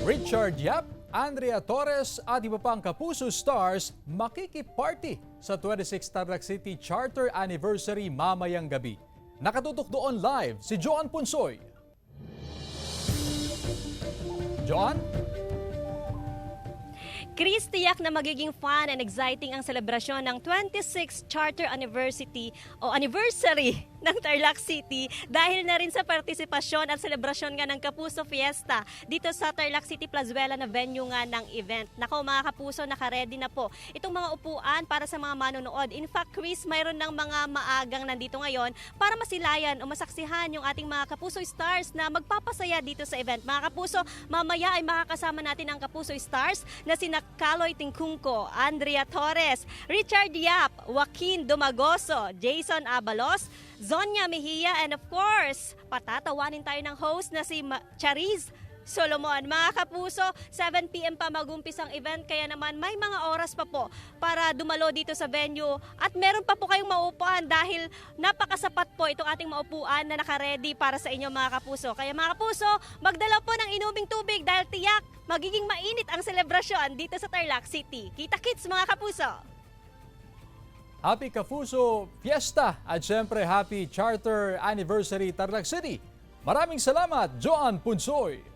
Richard Yap, Andrea Torres at iba pang Kapuso Stars makikiparty sa 26th Tarlac City Charter Anniversary mamayang gabi. Nakatutok doon live si Joan Punsoy. Joan? Chris, tiyak na magiging fun and exciting ang selebrasyon ng 26th Charter Anniversary ng Tarlac City dahil na rin sa partisipasyon at selebrasyon nga ng Kapuso Fiesta dito sa Tarlac City Plazuela na venue nga ng event. Nako mga Kapuso, naka-ready na po itong mga upuan para sa mga manonood. In fact, Chris, mayroon ng mga maagang nandito ngayon para masilayan o masaksihan yung ating mga Kapuso Stars na magpapasaya dito sa event. Mga Kapuso, mamaya ay makakasama natin ang Kapuso Stars na sina Kaloy Tingkungko, Andrea Torres, Richard Yap, Joaquin Dumagoso, Jason Abalos, Zonia Mejia, and of course, patatawanin tayo ng host na si Chariz Solomon. Mga Kapuso, 7 p.m. pa mag-umpis ang event, kaya naman may mga oras pa po para dumalo dito sa venue at meron pa po kayong maupuan dahil napakasapat po itong ating maupuan na naka-ready para sa inyo mga Kapuso. Kaya mga Kapuso, magdala po ng inuming tubig dahil tiyak magiging mainit ang selebrasyon dito sa Tarlac City. Kita-kits mga Kapuso! Happy Kapuso Fiesta at syempre Happy Charter Anniversary Tarlac City. Maraming salamat, Joan Punsoy.